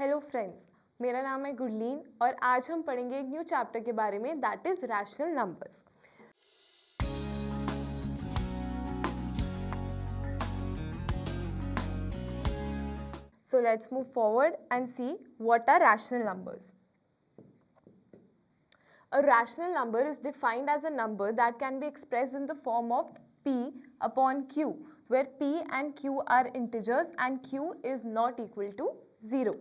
Hello friends, मेरा नाम है गुरलीन और आज हम पढ़ेंगे एक न्यू चैप्टर के बारे में, that is rational numbers. So let's move forward and see what are rational numbers. A rational number is defined as a number that can be expressed in the form of p upon q, where p and q are integers and q is not equal to 0.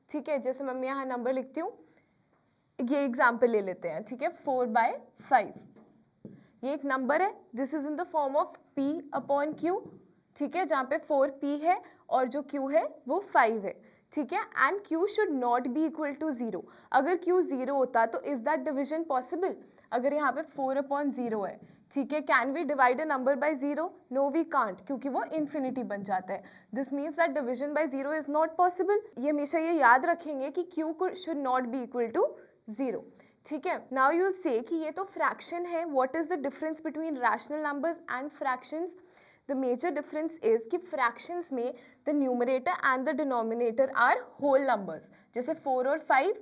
ठीक है, जैसे मैं यहाँ number लिखती हूँ, ये example ले लेते हैं। ठीक है, 4/5 ये एक नंबर है। This is in the form of p upon q। ठीक है, जहाँ पे 4p है और जो q है वो 5 है। ठीक है, and q should not be equal to 0। अगर q 0 होता तो इज दैट डिविजन पॉसिबल? अगर यहाँ पे 4/0 है, ठीक है, can we divide a number by 0? No we can't, क्योंकि वो इन्फिनिटी बन जाता है। This means that division by 0 is not possible. ये हमेशा ये याद रखेंगे कि q should not be equal to 0। ठीक है, नाउ यू विल से कि ये तो फ्रैक्शन है। What is the difference between rational numbers and fractions? The major difference is कि फ्रैक्शंस में the numerator and the denominator are whole numbers. जैसे 4 और 5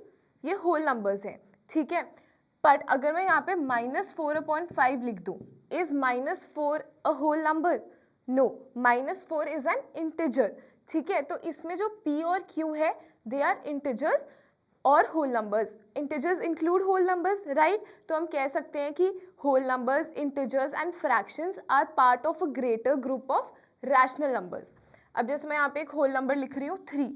ये होल नंबर्स हैं। ठीक है, बट अगर मैं यहाँ पे -4/5 लिख दूँ, is -4 a whole number? No, -4 is an integer. ठीक है, तो इसमें जो p और q है दे आर इंटीजर्स और whole numbers. Integers include whole numbers, right? तो हम कह सकते हैं कि whole numbers, integers and fractions are part of a greater group of rational numbers. अब जैसे मैं यहाँ पे एक होल नंबर लिख रही हूँ 3,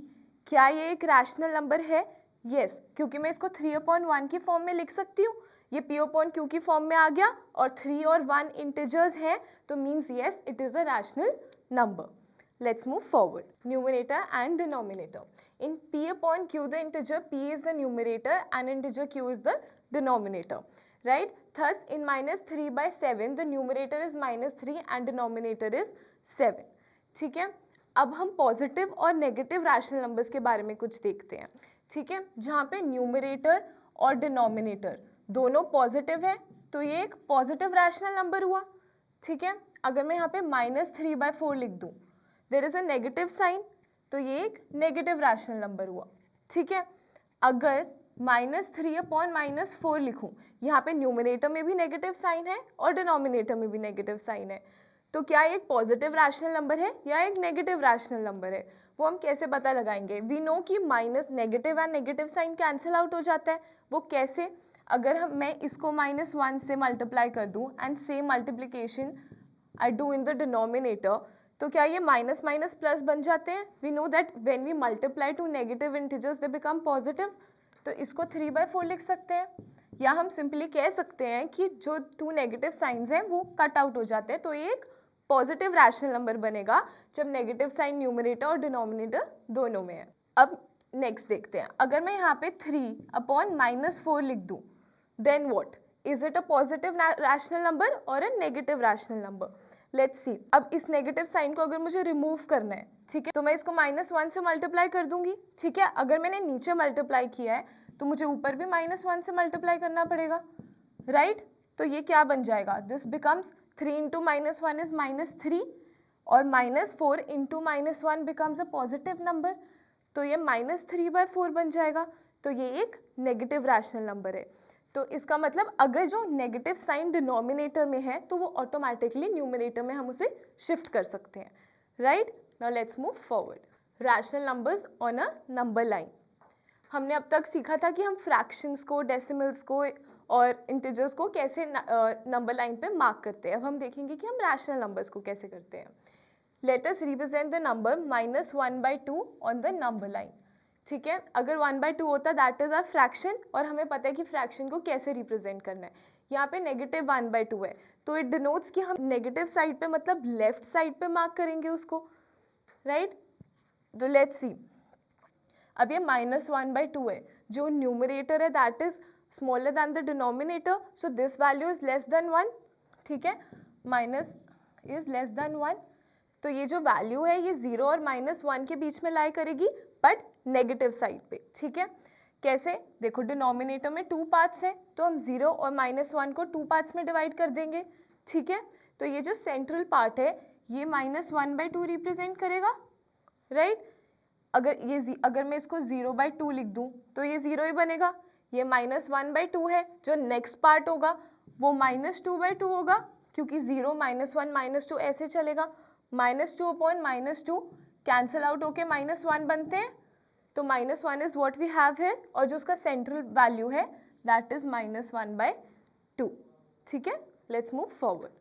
क्या ये एक रैशनल नंबर है? यस, क्योंकि मैं इसको 3/1 की फॉर्म में लिख सकती हूँ। ये p/q की फॉर्म में आ गया और 3 और 1 इंटीजर्स हैं, तो means yes it is a rational number. Let's move forward. Numerator and denominator. In p/q, the integer p is the numerator and integer q is the denominator. Right? Thus, in -3/7, the numerator is -3 and denominator is 7. ठीक है, अब हम positive और negative rational numbers के बारे में कुछ देखते हैं। ठीक है, जहाँ पे न्यूमरेटर और डिनोमिनेटर दोनों पॉजिटिव है तो ये एक पॉजिटिव रैशनल नंबर हुआ। ठीक है, अगर मैं यहाँ पे -3/4 लिख दूँ, there is a negative sign, तो ये एक नेगेटिव रैशनल नंबर हुआ। ठीक है, अगर -3/-4 लिखूं, यहाँ पे न्यूमरेटर में भी नेगेटिव साइन है और डिनोमिनेटर में भी नेगेटिव साइन है, तो क्या ये एक पॉजिटिव रैशनल नंबर है या एक नेगेटिव रैशनल नंबर है? वो हम कैसे पता लगाएंगे? वी नो कि minus negative and negative sign cancel out हो जाता है। वो कैसे? अगर मैं इसको -1 से मल्टीप्लाई कर दूँ and same multiplication I do in the denominator, तो क्या ये माइनस माइनस प्लस बन जाते हैं? We know that when we multiply two negative integers they become positive. तो इसको 3/4 लिख सकते हैं, या हम सिंपली कह सकते हैं कि जो 2 नेगेटिव साइंस हैं वो कट आउट हो जाते हैं, तो ये एक पॉजिटिव रैशनल नंबर बनेगा जब नेगेटिव साइन न्यूमरेटर और डिनोमिनेटर दोनों में है। अब नेक्स्ट देखते हैं, अगर मैं यहाँ पे 3/-4 लिख दूँ, then what? Is it a positive rational number और a negative rational number? Let's see. अब इस नेगेटिव साइन को अगर मुझे रिमूव करना है, ठीक है, तो मैं इसको -1 से मल्टीप्लाई कर दूंगी। ठीक है, अगर मैंने नीचे मल्टीप्लाई किया है तो मुझे ऊपर भी -1 से मल्टीप्लाई करना पड़ेगा, राइट? तो ये क्या बन जाएगा? दिस बिकम्स 3 × -1 इज -3 और -4 × -1 बिकम्स अ पॉजिटिव नंबर, तो ये -3/4 बन जाएगा। तो ये एक नेगेटिव रैशनल नंबर है। तो इसका मतलब अगर जो नेगेटिव साइन डिनोमिनेटर में है तो वो ऑटोमेटिकली न्यूमरेटर में हम उसे शिफ्ट कर सकते हैं, right? Now let's move forward. Rational numbers on a number line. हमने अब तक सीखा था कि हम फ्रैक्शंस को, डेसिमल्स को और इंटीजर्स को कैसे नंबर लाइन पे मार्क करते हैं। अब हम देखेंगे कि हम रैशनल नंबर्स को कैसे करते हैं। Let us represent the number -1/2 on the number line. ठीक है, अगर 1/2 होता दैट इज आर फ्रैक्शन, और हमें पता है कि फ्रैक्शन को कैसे रिप्रेजेंट करना है। यहाँ पे -1/2 है, तो इट डिनोट्स कि हम नेगेटिव साइड पे मतलब लेफ्ट साइड पे मार्क करेंगे उसको, राइट? तो लेट्स सी। अब ये -1/2 है, जो न्यूमरेटर है that is smaller than the denominator, so this value is less than 1। ठीक है, माइनस इज लेस देन 1, तो ये जो वैल्यू है ये 0 और -1 के बीच में लाई करेगी, बट नेगेटिव साइड पे। ठीक है, कैसे? देखो, डिनोमिनेटर में 2 पार्ट्स हैं, तो हम 0 और -1 को 2 पार्ट्स में डिवाइड कर देंगे। ठीक है, तो ये जो सेंट्रल पार्ट है ये -1/2 रिप्रेजेंट करेगा, राइट? अगर मैं इसको 0/2 लिख दूँ तो ये 0 ही बनेगा। ये -1/2 है, जो नेक्स्ट पार्ट होगा वो -2/2 होगा, क्योंकि 0 -1 -2 ऐसे चलेगा। -2/-2 कैंसिल आउट होके -1 बनते हैं, तो -1 is what we have here, और जो उसका सेंट्रल वैल्यू है दैट इज़ -1/2। ठीक है, let's move forward.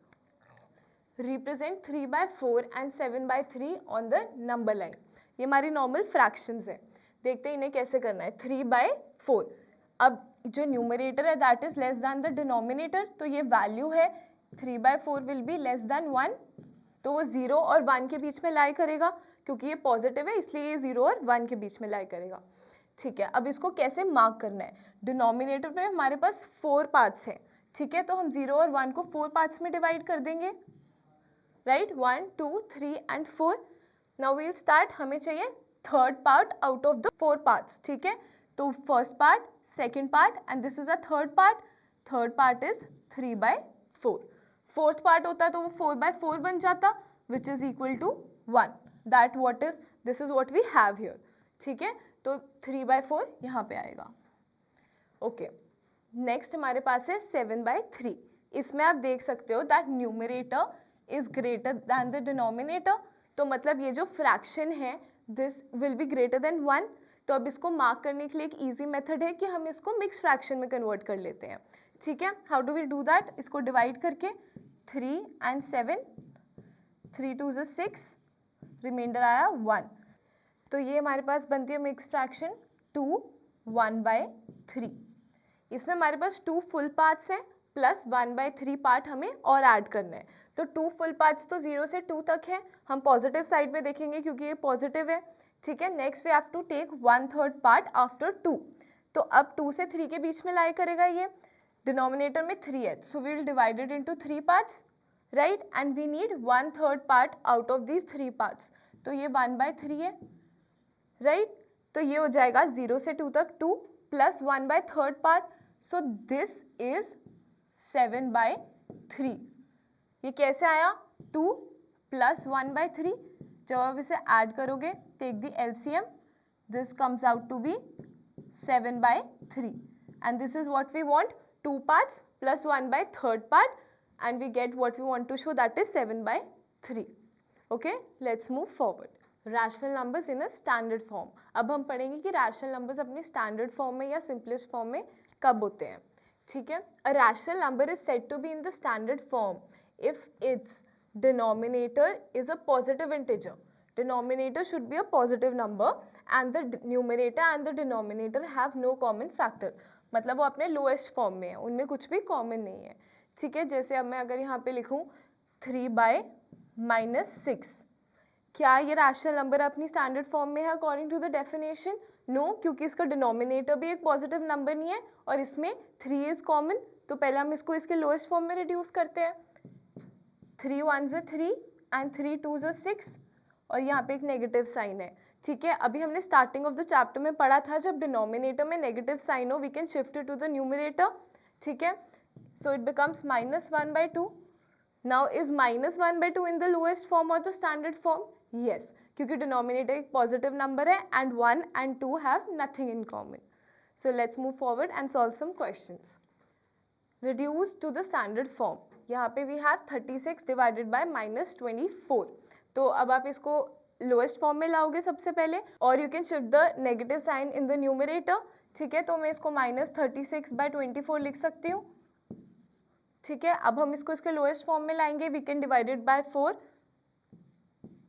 Represent 3/4 and 7/3 on the number line. ये हमारी नॉर्मल फ्रैक्शंस है। देखते हैं इन्हें कैसे करना है। 3/4, अब जो न्यूमरेटर है that is less than the denominator, तो ये वैल्यू है 3/4 विल बी लेस दैन 1, तो वो 0 और 1 के बीच में लाई करेगा, क्योंकि ये पॉजिटिव है इसलिए ये 0 और 1 के बीच में लाई करेगा। ठीक है, अब इसको कैसे मार्क करना है। डिनोमिनेटर पे हमारे पास 4 पार्ट्स हैं। ठीक है, तो हम 0 और 1 को 4 पार्ट्स में डिवाइड कर देंगे, right, 1 2 3 and 4। Now we'll start. हमें चाहिए third part out of the 4 parts. ठीक है, तो first part, second part and this is a third part. Third part is 3/4। Fourth part होता तो वो 4/4 बन जाता, which is equal to 1। That what is, this is what we have here. ठीक है, तो 3/4 यहाँ पे आएगा। ओके, नेक्स्ट हमारे पास है 7/3। इसमें आप देख सकते हो that numerator is greater than the denominator, तो मतलब ये जो फ्रैक्शन है this will be greater than 1। तो अब इसको मार्क करने के लिए एक ईजी मेथड है कि हम इसको मिक्स फ्रैक्शन में कन्वर्ट कर लेते हैं। ठीक है, how do we do that. इसको डिवाइड करके 3 and 7, 3 2 is 6, रिमाइंडर आया 1, तो ये हमारे पास बनती है मिक्स फ्रैक्शन 2 1/3। इसमें हमारे पास 2 फुल पार्ट्स हैं प्लस 1/3 पार्ट हमें और ऐड करना है। तो 2 फुल पार्ट्स तो 0 से 2 तक है, हम पॉजिटिव साइड में देखेंगे क्योंकि ये पॉजिटिव है। ठीक है, next we have to take 1/3 part after 2, तो अब 2 से 3 के बीच में लाई करेगा। ये डिनोमिनेटर में 3 है, so we will divide it into 3 parts, right, and we need 1/3 part out of these 3 parts, तो ये 1/3 है, राइट। तो ये हो जाएगा 0 से 2 तक 2 plus 1/3 part, so this is 7/3। ये कैसे आया, 2 प्लस 1/3, जब आप इसे ऐड करोगे take the LCM, this comes out to be 7/3 and this is what we want, 2 parts plus 1/3 part and we get what we want to show, that is 7/3. Okay, let's move forward. Rational numbers in a standard form. अब हम पढ़ेंगे कि rational numbers अपनी standard form में या simplest form में कब होते हैं। ठीक है, a rational number is said to be in the standard form if its denominator is a positive integer. Denominator should be a positive number and the numerator and the denominator have no common factor. मतलब वो अपने lowest form में है, उनमें कुछ भी common नहीं है। ठीक है, जैसे अब मैं अगर यहाँ पे लिखूँ 3/-6, क्या ये रैशनल नंबर अपनी स्टैंडर्ड फॉर्म में है according to the definition? No, क्योंकि इसका डिनोमिनेटर भी एक पॉजिटिव नंबर नहीं है और इसमें 3 इज कॉमन, तो पहले हम इसको इसके लोएस्ट फॉर्म में रिड्यूस करते हैं। 3 1s 3 एंड 3 2s 6, और यहाँ पे एक नेगेटिव साइन है। ठीक है, अभी हमने स्टार्टिंग ऑफ द चैप्टर में पढ़ा था जब डिनोमिनेटर में नेगेटिव साइन हो we can shift it to the numerator. ठीक है, so it becomes -1/2। Now is -1/2 in the lowest form और द स्टैंडर्ड फॉर्म? येस, क्योंकि डिनोमिनेटर एक पॉजिटिव नंबर है and 1 and 2 have nothing in common. So let's move forward and solve some questions. Reduce to the standard form, यहाँ पे we have 36 divided by -24, तो अब आप इसको लोएस्ट फॉर्म में लाओगे सबसे पहले, और you can shift the negative sign in the numerator. ठीक है, तो मैं इसको -36/24 लिख सकती हूँ। ठीक है, अब हम इसको इसके लोएस्ट फॉर्म में लाएंगे, we can divide it by 4।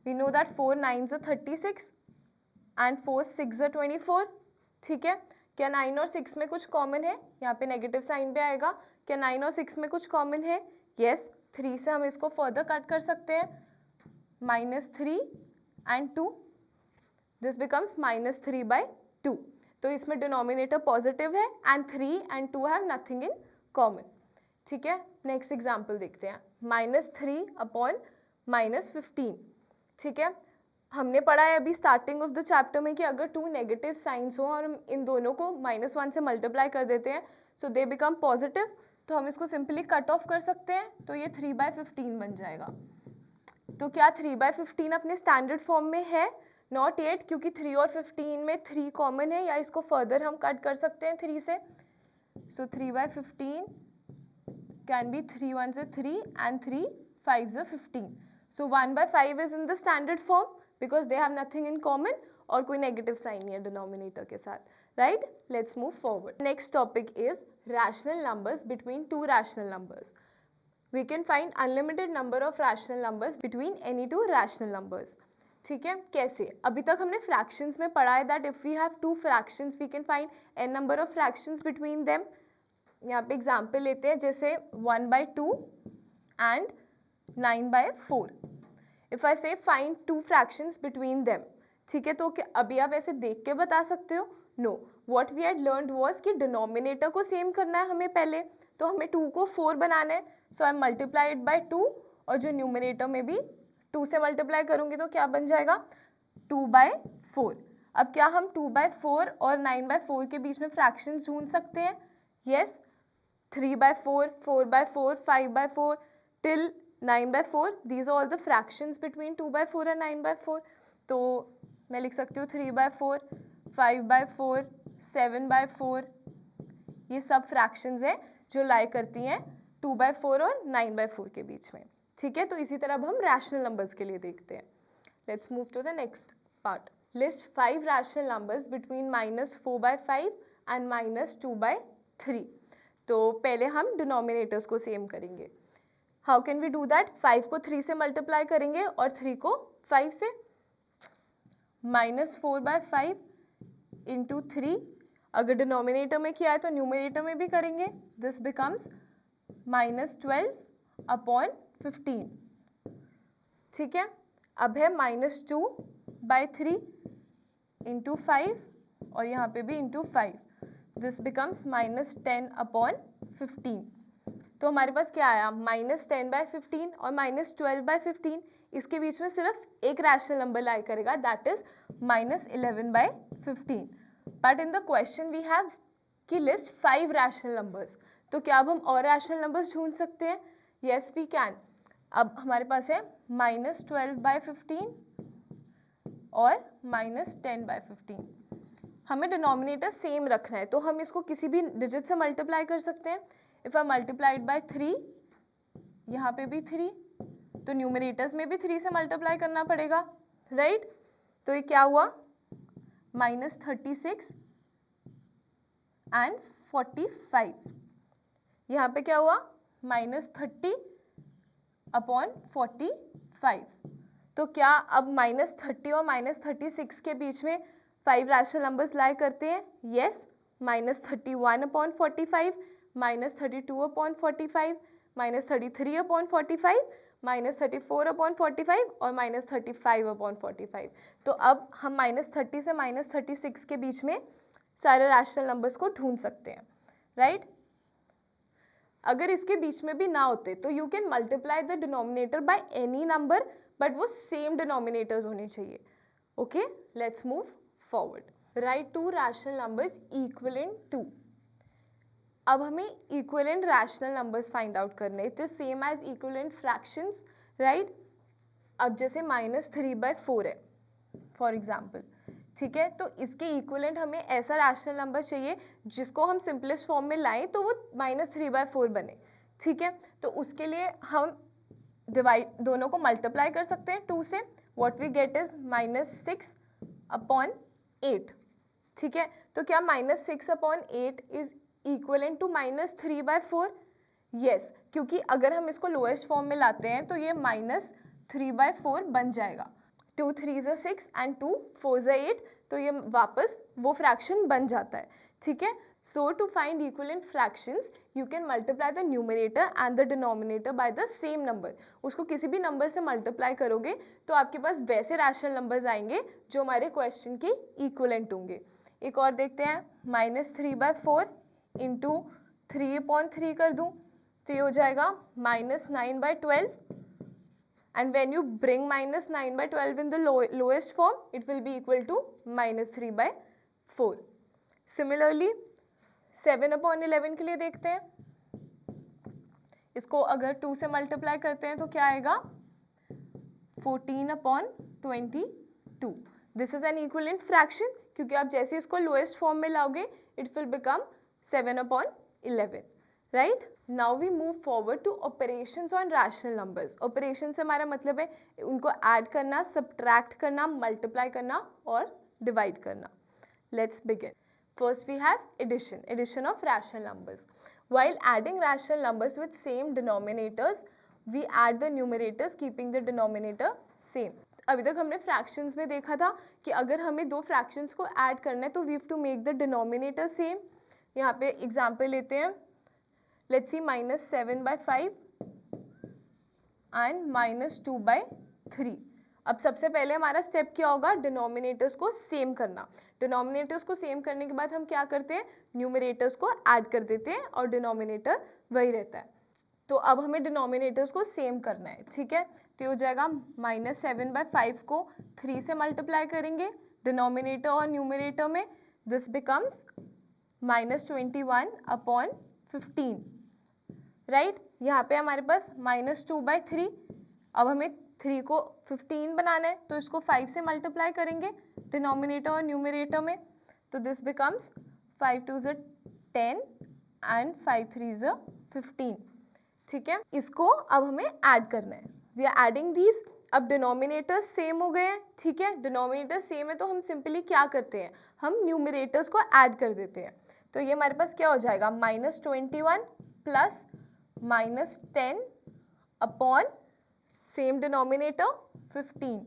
We know that 4 9s 36 and 4 6s 24। ठीक है, क्या 9 और 6 में कुछ कॉमन है? यहाँ पे नेगेटिव साइन पे आएगा। क्या 9 और 6 में कुछ कॉमन है? येस, 3 से हम इसको फर्दर कट कर सकते हैं, -3 and 2, दिस बिकम्स -3/2। तो इसमें डिनोमिनेटर पॉजिटिव है and 3 and 2 have nothing in common. ठीक है, नेक्स्ट एग्जाम्पल देखते हैं, -3/-15। ठीक है, हमने पढ़ा है अभी स्टार्टिंग ऑफ द चैप्टर में कि अगर 2 नेगेटिव साइंस हो और हम इन दोनों को -1 से मल्टीप्लाई कर देते हैं सो दे बिकम पॉजिटिव, तो हम इसको सिंपली कट ऑफ कर सकते हैं, तो ये 3/15 बन जाएगा। तो क्या 3/15 अपने स्टैंडर्ड फॉर्म में है? नॉट येट, क्योंकि 3 और 15 में 3 कॉमन है, या इसको फर्दर हम कट कर सकते हैं 3 से. सो 3/15 can be 3 1s 3 and 3 5s 15. So 1/5 is in the standard form because they have nothing in common, और कोई नेगेटिव साइन नहीं है डिनोमिनेटर के साथ. Right, let's move forward. Next topic is rational numbers between two rational numbers. We can find unlimited number of rational numbers between any two rational numbers. ठीक है, कैसे? अभी तक हमने fractions में पढ़ा है that if we have two fractions we can find n number of fractions between them. यहाँ पे एग्जाम्पल लेते हैं, जैसे 1/2 and 9/4. If I say find two fractions between them, ठीक है, तो क्या अभी आप ऐसे देख के बता सकते हो? No. What we had learned was कि डिनोमिनेटर को सेम करना है हमें पहले, तो हमें 2 को 4 बनाना है. सो आई मल्टीप्लाई इट बाई 2, और जो न्यूमिनेटर में भी 2 से मल्टीप्लाई करूँगी तो क्या बन जाएगा? 2/4. अब क्या हम 2/4 और 9/4 के बीच में फ्रैक्शंस ढूंढ सकते हैं? Yes. 3/4, 4/4, 5/4 till 9/4. These are all the fractions between 2/4 और 9/4. तो मैं लिख सकती हूँ 3/4, 5/4, 7/4. ये सब फ्रैक्शंस हैं जो लाई करती हैं 2/4 और 9/4 के बीच में. ठीक है, तो इसी तरह अब हम रैशनल नंबर्स के लिए देखते हैं. Let's move to the next part. List 5 rational numbers between -4/5 and -2/3. तो पहले हम डिनोमिनेटर्स को सेम करेंगे. How can we do that? 5 को 3 से मल्टीप्लाई करेंगे और 3 को 5 से. -4/5 इंटू 3. अगर डिनोमिनेटर में किया है तो न्यूमिनेटर में भी करेंगे. This becomes -12/15. ठीक है, अब है -2/3 इंटू 5, और यहाँ पे भी इंटू 5. This becomes -10/15. तो हमारे पास क्या आया? -10/15 और -12/15. इसके बीच में सिर्फ एक रैशनल नंबर लाई करेगा, that is -11/15. But in the question we have कि लिस्ट 5 रैशनल नंबर्स. तो क्या अब हम और रैशनल नंबर्स ढूंढ सकते हैं? Yes we can. अब हमारे पास है -12/15 और -10/15. हमें डिनोमिनेटर सेम रखना है, तो हम इसको किसी भी डिजिट से मल्टीप्लाई कर सकते हैं. इफ़ आई मल्टीप्लाइड बाय 3, यहाँ पे भी 3, तो न्यूमिनेटर्स में भी 3 से मल्टीप्लाई करना पड़ेगा. राइट, तो ये क्या हुआ? -36 एंड 45. यहाँ पे क्या हुआ? -30/45. तो क्या अब -30 और -36 के बीच में 5 रैशनल नंबर्स लाई करते हैं? येस. -31/45, -32/45, -33/45, -34/45 और -35/45. तो अब हम -30 से -36 के बीच में सारे रैशनल नंबर्स को ढूंढ सकते हैं. राइट, अगर इसके बीच में भी ना होते तो you can multiply the denominator by any number, but वो सेम डिनोमिनेटर्स होने चाहिए. Okay, let's move forward. Right 2 rational numbers equivalent to. अब हमें equivalent rational numbers find out करने. It is same as equivalent fractions. Right, अब जैसे -3/4 है for example. ठीक है, तो इसके इक्विवेलेंट हमें ऐसा रैशनल नंबर चाहिए जिसको हम सिंपलेस्ट फॉर्म में लाएं तो वो -3/4 बने. ठीक है, तो उसके लिए हम डिवाइड दोनों को मल्टीप्लाई कर सकते हैं 2 से. What we get is -6/8. ठीक है, तो क्या -6/8 इज इक्विवेलेंट टू -3/4? येस, क्योंकि अगर हम इसको लोएस्ट फॉर्म में लाते हैं तो ये -3/4 बन जाएगा. 2 3s 6 एंड 2 4s 8, तो ये वापस वो फ्रैक्शन बन जाता है. ठीक है, so to find equivalent fractions you can multiply the numerator and the denominator by the same number. उसको किसी भी नंबर से मल्टीप्लाई करोगे तो आपके पास वैसे रैशनल नंबर्स आएंगे जो हमारे क्वेश्चन के इक्विवेलेंट होंगे. एक और देखते हैं. -3/4 इंटू 3/3 कर दूँ तो ये हो जाएगा -9/12. And when you bring -9/12 in the lowest form, it will be equal to -3/4. Similarly, 7/11 के लिए देखते हैं. इसको अगर 2 से मल्टीप्लाई करते हैं तो क्या आएगा? 14/22. This is an equivalent fraction, क्योंकि आप जैसे इसको लोएस्ट फॉर्म में लाओगे it will become 7/11, right. Now we move forward to operations on rational numbers. Operation से हमारा मतलब है उनको ऐड करना, सब्ट्रैक्ट करना, मल्टीप्लाई करना और डिवाइड करना। Let's begin. First we have addition of rational numbers. While adding rational numbers with same denominators, we add the numerators keeping the denominator same. अभी तक हमने fractions में देखा था कि अगर हमें दो fractions को add करना है तो we have to make the denominator same. यहाँ पे example लेते हैं. Let's see -7/5 and -2/3. अब सबसे पहले हमारा स्टेप क्या होगा, डिनोमिनेटर्स को सेम करना। डिनोमिनेटर्स को सेम करने के बाद हम क्या करते हैं, न्यूमरेटर्स को ऐड कर देते हैं और डिनोमिनेटर वही रहता है। तो अब हमें डिनोमिनेटर्स को सेम करना है, ठीक है। तो ये हो जाएगा -7/5 को 3 से मल्टीप्लाई करेंगे डिनोमिनेटर और न्यूमरेटर में, दिस बिकम्स -21/15, राइट। यहाँ पे हमारे पास -2/3, अब हमें 3 को 15 बनाना है तो इसको 5 से मल्टीप्लाई करेंगे डिनोमिनेटर और न्यूमरेटर में, तो दिस बिकम्स 5 2 ज़ 10 एंड 5 3 ज़ 15, ठीक है। इसको अब हमें ऐड करना है, वी आर एडिंग दीज। अब डिनोमिनेटर्स सेम हो गए हैं, ठीक है। डिनोमिनेटर सेम है तो हम सिंपली क्या करते हैं, हम न्यूमरेटर्स को ऐड कर देते हैं। तो ये हमारे पास क्या हो जाएगा, -21 प्लस -10 अपॉन सेम डिनोमिनेटर 15,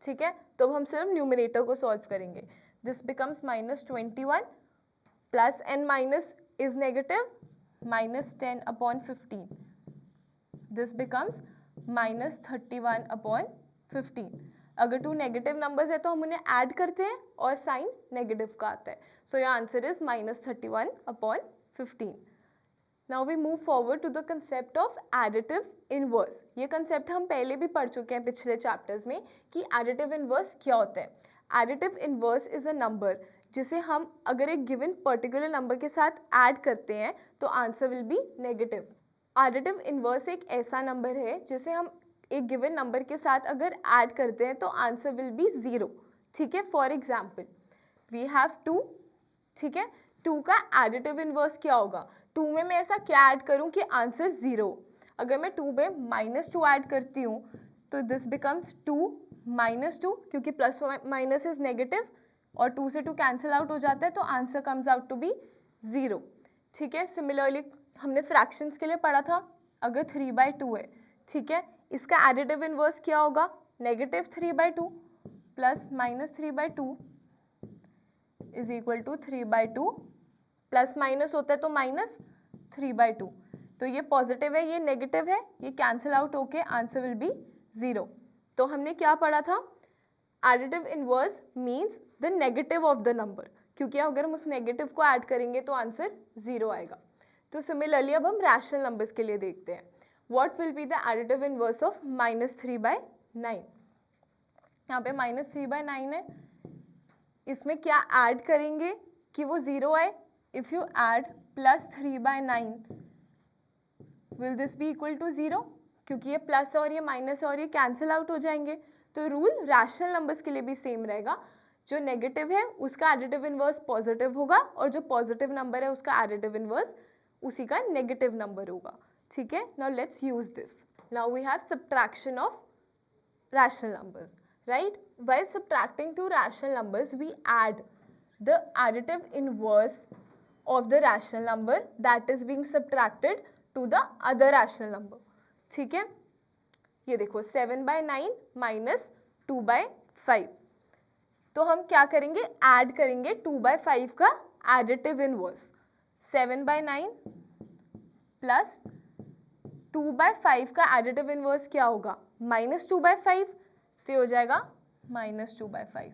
ठीक है। तो अब हम सिर्फ न्यूमरेटर को सॉल्व करेंगे, this becomes -21 plus and minus is negative, -10/15, this becomes -31/15। अगर टू नेगेटिव नंबर्स है तो हम उन्हें ऐड करते हैं और साइन नेगेटिव का आता है, so your answer is -31/15। Now we move forward to the concept of additive inverse. ये कंसेप्ट हम पहले भी पढ़ चुके हैं पिछले चैप्टर्स में कि एडिटिव इनवर्स क्या होता है। Additive inverse is a number जिसे हम अगर एक गिवन पर्टिकुलर नंबर के साथ ऐड करते हैं तो answer will be negative. Additive inverse एक ऐसा नंबर है जिसे हम एक गिवन नंबर के साथ अगर ऐड करते हैं तो आंसर विल बी 0, ठीक है। फॉर एग्जाम्पल वी हैव 2, ठीक है। 2 का एडिटिव इनवर्स क्या होगा, 2 में मैं ऐसा क्या ऐड करूं कि आंसर 0। अगर मैं 2 में -2 ऐड करती हूँ तो दिस बिकम्स 2 -2, क्योंकि प्लस माइनस इज नेगेटिव और 2 से 2 कैंसिल आउट हो जाता है तो answer comes out to be 0, ठीक है। सिमिलरली हमने फ्रैक्शंस के लिए पढ़ा था, अगर 3/2 है, ठीक है, इसका एडिटिव इनवर्स क्या होगा, -3/2 plus -3/2 is equal to 3/2, plus minus होता है तो -3/2, तो ये पॉजिटिव है ये नेगेटिव है, ये कैंसिल आउट होके आंसर विल बी 0। तो हमने क्या पढ़ा था, additive inverse means the negative of the number, क्योंकि अगर हम उस नेगेटिव को ऐड करेंगे तो आंसर 0 आएगा। तो सिमिलरली अब हम रैशनल नंबर्स के लिए देखते हैं, what will be the additive inverse of -3/9। यहाँ पे -3/9 है, इसमें क्या ऐड करेंगे कि वो 0 आए। If you add +3/9 will this be equal to 0, क्योंकि ये प्लस और ये माइनस और ये कैंसिल आउट हो जाएंगे। तो रूल रैशनल नंबर्स के लिए भी सेम रहेगा, जो नेगेटिव है उसका एडिटिव इनवर्स पॉजिटिव होगा और जो पॉजिटिव नंबर है उसका एडिटिव इनवर्स उसी का नेगेटिव नंबर होगा, ठीक है। Now let's use this. Now we have subtraction of rational numbers, right. While subtracting two rational numbers we add the additive inverse of the rational number that is being subtracted to the other rational number, ठीक है। ये देखो 7/9 minus 2/5, तो हम क्या करेंगे, add करेंगे 2/5 का एडिटिव इनवर्स। 7/9 प्लस 2/5 का एडिटिव इनवर्स क्या होगा, -2/5, तो हो जाएगा -2/5,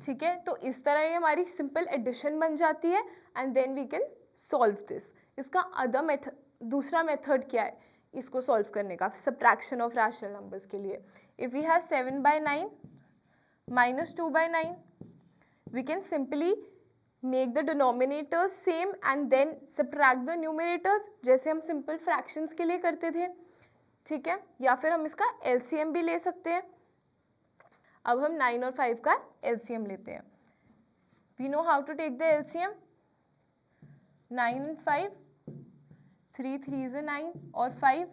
ठीक है। तो इस तरह ये हमारी सिंपल एडिशन बन जाती है and then we can solve this. इसका दूसरा मेथड क्या है इसको सॉल्व करने का, सब्ट्रैक्शन ऑफ रैशनल नंबर्स के लिए। If we have 7/9 minus 2/9, we can simply make the denominators same and then subtract the numerators, जैसे हम सिंपल फ्रैक्शंस के लिए करते थे, ठीक है। या फिर हम इसका LCM भी ले सकते हैं। अब हम 9 और 5 का LCM लेते हैं. We know how to take the LCM. 9 and 5, 3 3s are 9 और 5,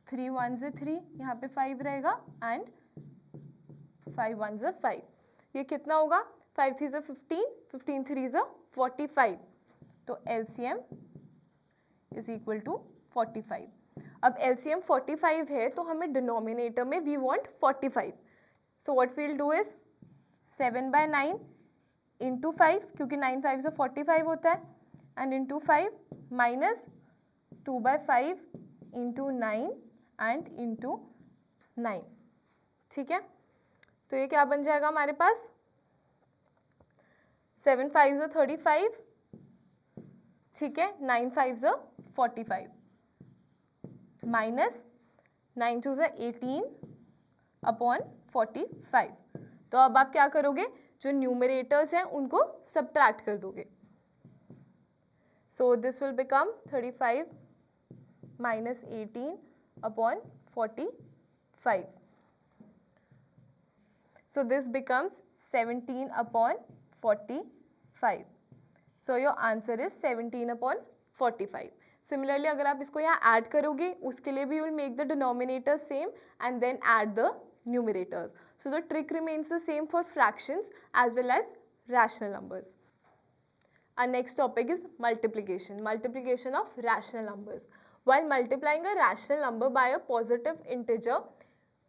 3 1s are 3, यहाँ पे 5 रहेगा एंड 5 1s are 5. ये कितना होगा? 5 3s are 15, 15 3s are 45. तो LCM is equal to 45. अब LCM 45 है तो हमें डिनोमिनेटर में we want 45. So what we'll do is 7/9 into 5, क्योंकि 9 5 से 45 होता है, and into 5 minus 2/5 into 9 and into 9. ठीक है, तो ये क्या बन जाएगा हमारे पास? 7 5 से 35, ठीक है, 9 5 से 45 माइनस 9 2 से 18 अपॉन 45. तो अब आप क्या करोगे? जो न्यूमरेटर्स हैं उनको सब्ट्रैक्ट कर दोगे. So this will become 35 minus 18 upon 45. So this becomes 17 upon 45. So your answer is 17 upon 45. Similarly, अगर आप इसको यहाँ ऐड करोगे उसके लिए भी you will make the denominator same and then add the numerators. So the trick remains the same for fractions as well as rational numbers. Our next topic is multiplication. Multiplication of rational numbers. While multiplying a rational number by a positive integer,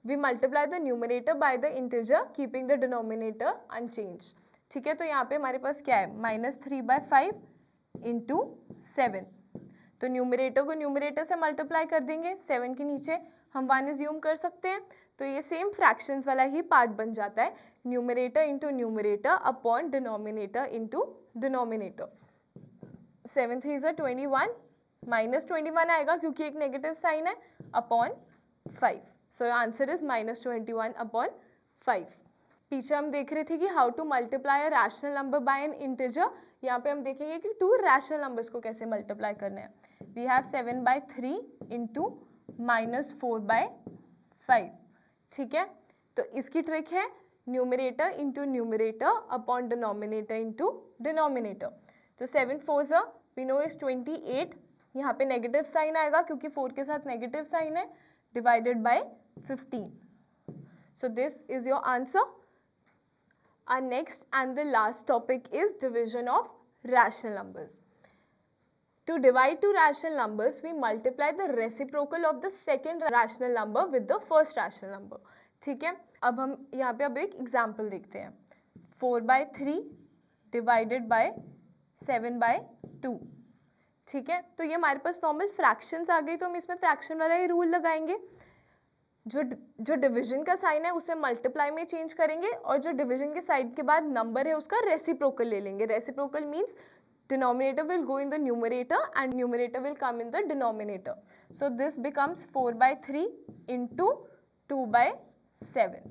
we multiply the numerator by the integer keeping the denominator unchanged. ठीक है, तो यहाँ पे हमारे पास क्या है? -3/5 into 7. तो numerator को न्यूमरेटर से मल्टीप्लाई कर देंगे. 7 के नीचे हम 1 एज्यूम कर सकते हैं, तो ये सेम फ्रैक्शंस वाला ही पार्ट बन जाता है. Numerator into numerator upon denominator into denominator. 7 3s are 21, -21 आएगा क्योंकि एक नेगेटिव साइन है, upon 5. So your answer is -21 upon 5. पीछे हम देख रहे थे कि how to multiply a rational number by N integer. यहाँ पे हम देखेंगे कि 2 रैशनल नंबर्स को कैसे मल्टीप्लाई करने हैं. We have 7/3 into -4/5. ठीक है, तो इसकी ट्रिक है numerator into numerator upon denominator into denominator. तो 7 4s वी नो इज 28. यहाँ पे नेगेटिव साइन आएगा क्योंकि 4 के साथ नेगेटिव साइन है, divided by 15. So this is your answer. Our next and the last topic is division of rational numbers. To divide two rational numbers, we multiply the reciprocal of the second rational number with the first rational number. ठीक है, अब हम यहाँ पे अब एक example देखते हैं. 4/3 डिवाइडेड बाय 7/2. ठीक है, तो ये हमारे पास नॉर्मल फ्रैक्शंस आ गई, तो हम इसमें फ्रैक्शन वाला ही रूल लगाएंगे. जो डिवीजन का साइन है उसे मल्टीप्लाई में चेंज करेंगे और जो डिवीजन के साइड के बाद नंबर है उसका रेसिप्रोकल ले लेंगे. Reciprocal means denominator will go in the numerator and numerator will come in the denominator. So this becomes 4/3 into 2/7.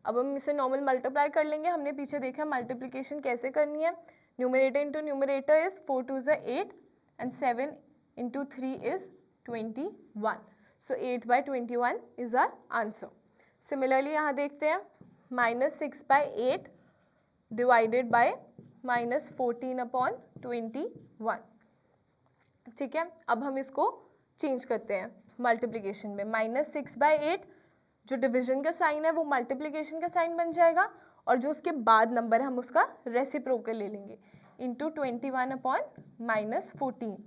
अब हम इसे नॉर्मल मल्टीप्लाई कर लेंगे. हमने पीछे देखा मल्टीप्लिकेशन कैसे करनी है. Numerator into numerator is 4 2s are 8 and 7 into 3 is 21. So 8/21 is our answer. Similarly यहाँ देखते हैं -6/8 divided by -14 upon 21. ठीक है, अब हम इसको चेंज करते हैं मल्टीप्लिकेशन में. -6/8 जो डिवीजन का साइन है वो मल्टीप्लिकेशन का साइन बन जाएगा और जो उसके बाद नंबर है हम उसका रेसिप्रोकल ले लेंगे. Into 21 upon -14.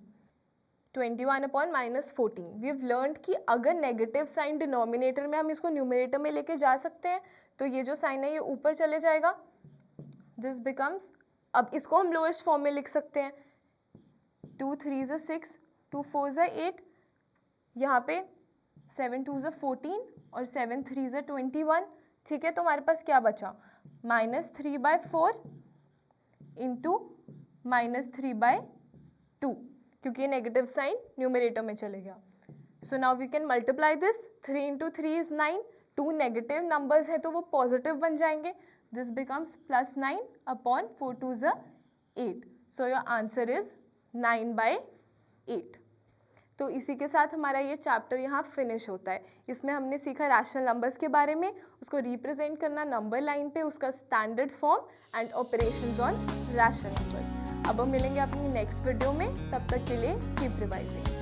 21 upon -14. We have learned कि अगर नेगेटिव साइन डिनोमिनेटर में हम इसको न्यूमरेटर में लेके जा सकते हैं तो ये जो साइन है ये ऊपर चले जाएगा. दिस बिकम्स, अब इसको हम लोएस्ट फॉर्म में लिख सकते हैं. 2 3s are 6, 2 4s are 8. यहाँ पे 7 2s are 14 और 7 3s are 21. ठीक है, तो हमारे पास क्या बचा? -3/4 इंटू -3/2 क्योंकि नेगेटिव साइन न्यूमरेटर में चले गया. So now we can multiply this. 3 into 3 is 9. 2 negative numbers है तो वो पॉजिटिव बन जाएंगे. This becomes +9 upon 4 2s are 8. So your answer is 9/8. तो इसी के साथ हमारा ये चैप्टर यहाँ फिनिश होता है। इसमें हमने सीखा रैशनल नंबर्स के बारे में, उसको रिप्रेजेंट करना नंबर लाइन पे, उसका standard form and operations on rational numbers. अब हम मिलेंगे अपनी नेक्स्ट वीडियो में, तब तक के लिए कीप रिवाइजिंग।